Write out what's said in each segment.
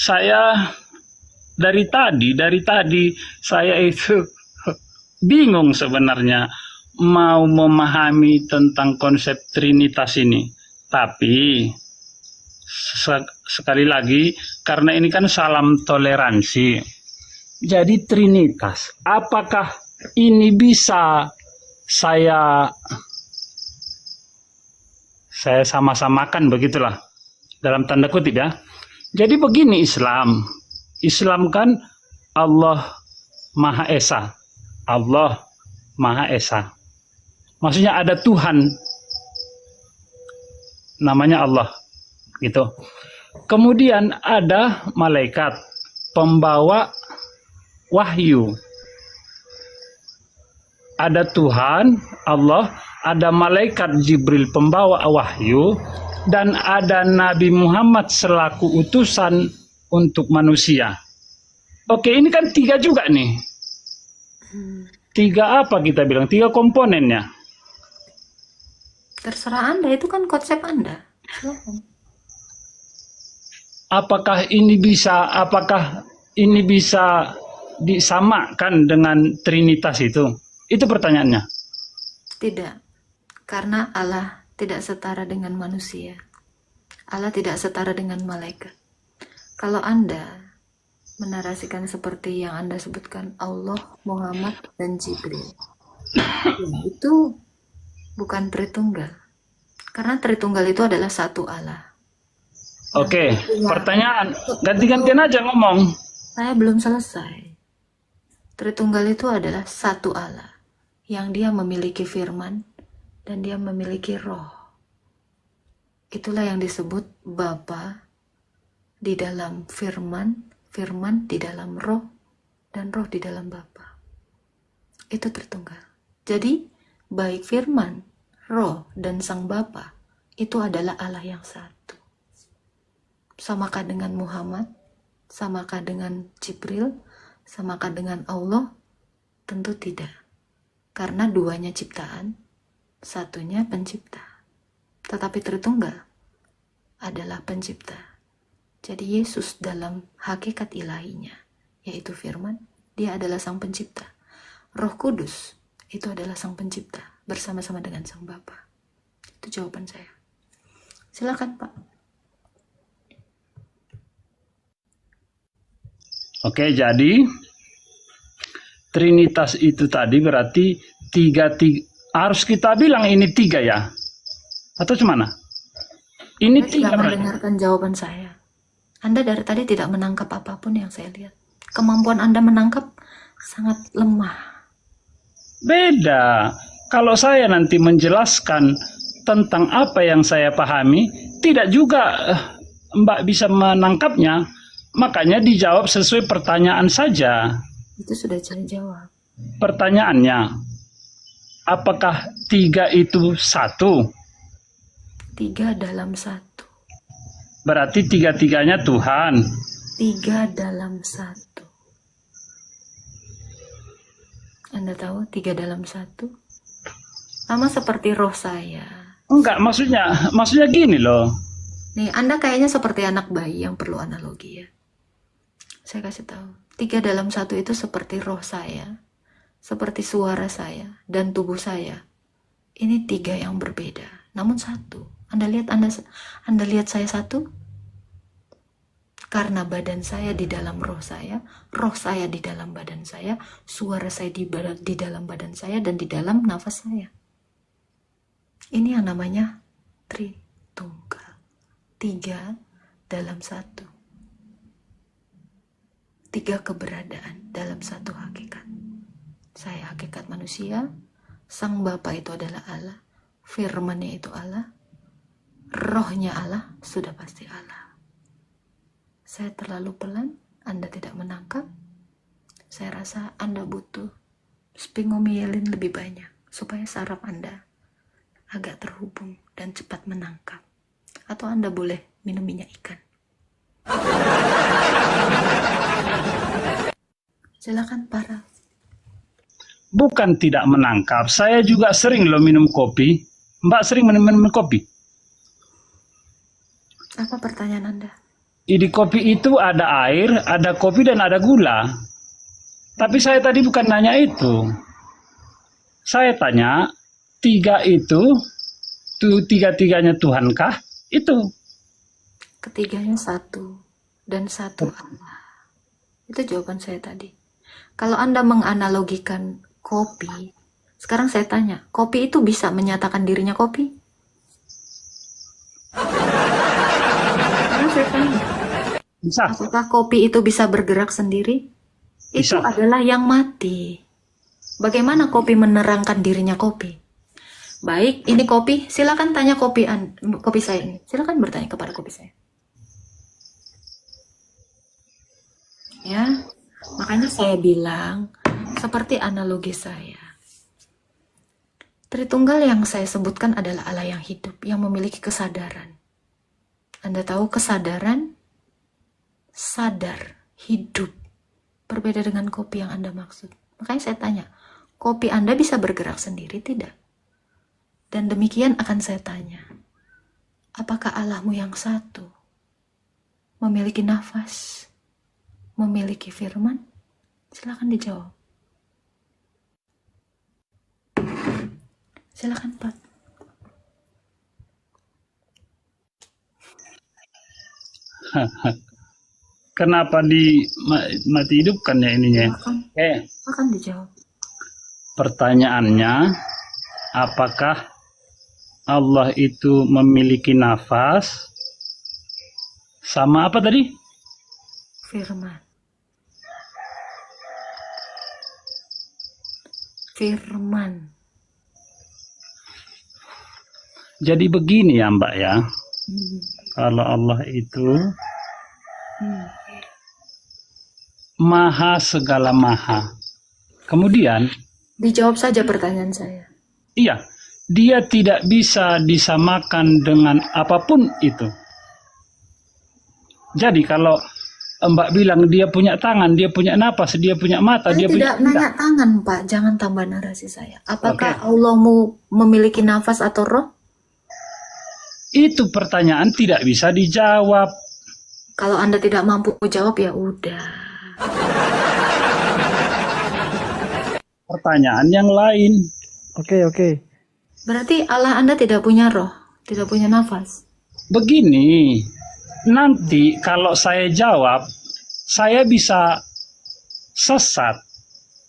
saya dari tadi saya itu bingung sebenarnya mau memahami tentang konsep Trinitas ini. Tapi sekali lagi, karena ini kan salam toleransi. Jadi Trinitas, apakah ini bisa saya sama-samakan, begitulah, dalam tanda kutip ya. Jadi begini Islam kan Allah Maha Esa. Allah Maha Esa. Maksudnya ada Tuhan namanya Allah gitu. Kemudian ada malaikat pembawa wahyu. Ada Tuhan Allah, ada malaikat Jibril pembawa wahyu, dan ada Nabi Muhammad selaku utusan untuk manusia. Oke, ini kan 3 juga nih. 3 apa kita bilang? 3 komponennya. Terserah Anda, itu kan konsep Anda. Apakah ini bisa disamakan dengan Trinitas itu? Itu pertanyaannya. Tidak, karena Allah tidak setara dengan manusia. Allah tidak setara dengan malaikat. Kalau Anda menarasikan seperti yang Anda sebutkan, Allah, Muhammad, dan Jibril, itu bukan Tritunggal. Karena Tritunggal itu adalah satu Allah. Oke, pertanyaan. Ganti-gantian aja ngomong. Saya belum selesai. Tritunggal itu adalah satu Allah, yang dia memiliki firman, dan dia memiliki roh. Itulah yang disebut Bapa di dalam firman, firman di dalam roh, dan roh di dalam Bapa. Itu Tritunggal. Jadi, baik firman, roh, dan sang Bapa itu adalah Allah yang satu. Samakah dengan Muhammad? Samakah dengan Jibril? Samakah dengan Allah? Tentu tidak. Karena 2-nya ciptaan, 1-nya pencipta. Tetapi Tritunggal adalah pencipta. Jadi Yesus dalam hakikat ilahinya, yaitu firman, dia adalah sang pencipta. Roh Kudus itu adalah sang pencipta bersama-sama dengan sang Bapa. Itu jawaban saya. Silakan, Pak. Oke, jadi Trinitas itu tadi berarti 3 harus kita bilang ini 3 ya? Atau gimana? Ini Anda 3 tidak berarti. mendengarkan jawaban saya. Anda dari tadi tidak menangkap apapun yang saya lihat. Kemampuan Anda menangkap sangat lemah. Beda. Kalau saya nanti menjelaskan tentang apa yang saya pahami, tidak juga Mbak bisa menangkapnya. Makanya dijawab sesuai pertanyaan saja. Itu sudah saya jawab. Pertanyaannya, apakah 3 itu 1? 3 dalam 1. Berarti 3-3-nya Tuhan. 3 dalam 1. Anda tahu 3 dalam 1? Sama seperti roh saya. Enggak, maksudnya gini loh. Nih, Anda kayaknya seperti anak bayi yang perlu analogi ya. Saya kasih tahu. 3 dalam 1 itu seperti roh saya, seperti suara saya, dan tubuh saya. Ini 3 yang berbeda, namun 1. Anda lihat saya 1? Karena badan saya di dalam roh saya di dalam badan saya, suara saya di dalam badan saya, dan di dalam nafas saya. Ini yang namanya Tritunggal. 3 dalam 1. 3 keberadaan dalam satu hakikat. Saya hakikat manusia, sang Bapa itu adalah Allah, firman-Nya itu Allah, rohnya Allah, sudah pasti Allah. Saya terlalu pelan, Anda tidak menangkap. Saya rasa Anda butuh spingomielin lebih banyak, supaya saraf Anda agak terhubung dan cepat menangkap. Atau Anda boleh minum minyak ikan. Silakan para. Bukan tidak menangkap, saya juga sering loh minum kopi. Mbak sering minum kopi? Apa pertanyaan Anda? Di kopi itu ada air, ada kopi dan ada gula. Tapi saya tadi bukan nanya itu. Saya tanya, tiga itu, tiga-tiganya Tuhankah? Itu. Ketiganya satu dan satu Allah. Itu jawaban saya tadi. Kalau Anda menganalogikan kopi, sekarang saya tanya, kopi itu bisa menyatakan dirinya kopi? Sekarang saya tanya, Bisa. apakah kopi itu bisa bergerak sendiri? Itu Bisa. adalah yang mati. Bagaimana kopi menerangkan dirinya kopi? Baik, ini kopi. Silakan tanya kopi saya ini. Silakan bertanya kepada kopi saya. Ya, makanya saya bilang seperti analogi saya. Tritunggal yang saya sebutkan adalah Allah yang hidup, yang memiliki kesadaran. Anda tahu kesadaran, sadar, hidup. Berbeda dengan kopi yang Anda maksud. Makanya saya tanya, kopi Anda bisa bergerak sendiri tidak? Dan demikian akan saya tanya, apakah Allahmu yang satu memiliki nafas, memiliki firman? Silakan dijawab. Silakan Pak. Kenapa mati hidupkan ya ininya? Silakan dijawab. Pertanyaannya, apakah Allah itu memiliki nafas? Sama apa tadi? Firman. Firman. Jadi begini ya Mbak ya. Kalau Allah itu maha segala maha. Kemudian dijawab saja pertanyaan saya. Iya, dia tidak bisa disamakan dengan apapun itu. Jadi kalau Mbak bilang dia punya tangan, dia punya napas, dia punya mata, Saya dia tidak punya nanya tangan Pak, jangan tambah narasi saya. Apakah Oke. Allahmu memiliki nafas atau roh? Itu pertanyaan tidak bisa dijawab. Kalau Anda tidak mampu jawab ya udah. Pertanyaan yang lain. Oke. Berarti Allah Anda tidak punya roh, tidak punya nafas. Begini, nanti kalau saya jawab, saya bisa sesat.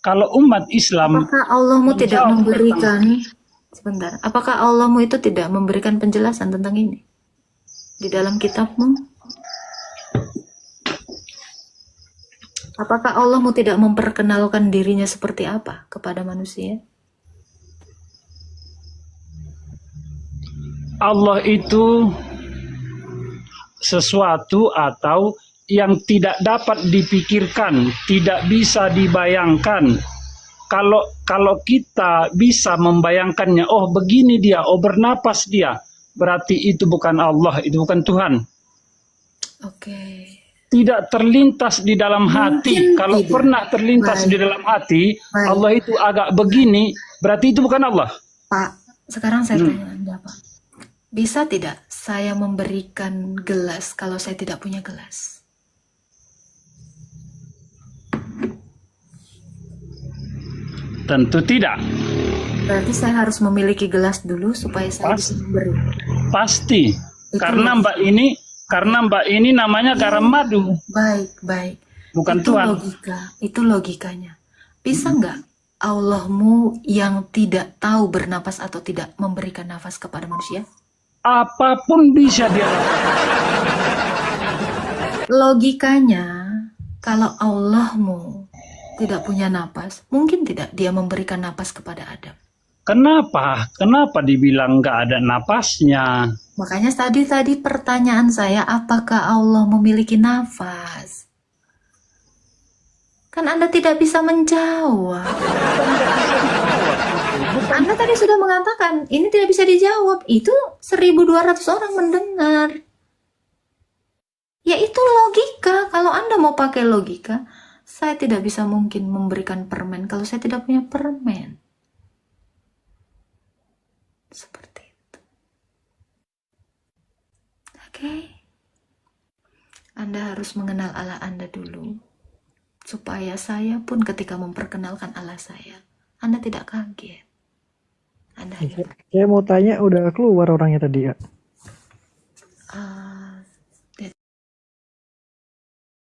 Kalau umat Islam Apakah Allahmu tidak menjawab memberikan sebentar, apakah Allahmu itu tidak memberikan penjelasan tentang ini di dalam kitabmu? Apakah Allahmu tidak memperkenalkan dirinya seperti apa kepada manusia? Allah itu sesuatu atau yang tidak dapat dipikirkan, tidak bisa dibayangkan. Kalau kita bisa membayangkannya, oh begini dia, oh bernapas dia, berarti itu bukan Allah, itu bukan Tuhan. Oke. Tidak terlintas di dalam hati. Kalau tidak. pernah terlintas di dalam hati, Allah itu agak begini, berarti itu bukan Allah. Pak, sekarang saya tanya Anda Pak. Bisa tidak saya memberikan gelas kalau saya tidak punya gelas? Tentu tidak. Berarti saya harus memiliki gelas dulu supaya saya bisa memberi. Pasti. Itu Karena Mbak ini namanya garam madu. Baik. Bukan itu Tuhan. Itu logikanya. Bisa nggak Allahmu yang tidak tahu bernapas atau tidak memberikan nafas kepada manusia? Apapun bisa dia lakukan. Logikanya, kalau Allahmu tidak punya napas, mungkin tidak dia memberikan napas kepada Adam. Kenapa? Kenapa dibilang nggak ada napasnya? Makanya tadi pertanyaan saya, apakah Allah memiliki nafas? Kan Anda tidak bisa menjawab. Anda tadi sudah mengatakan, ini tidak bisa dijawab. Itu 1.200 orang mendengar. Ya itu logika. Kalau Anda mau pakai logika, saya tidak bisa mungkin memberikan permen kalau saya tidak punya permen. Seperti itu. Oke. Anda harus mengenal Allah Anda dulu, supaya saya pun ketika memperkenalkan Allah saya, Anda tidak kaget. Anda hanya Saya mau tanya, udah keluar orangnya tadi ya?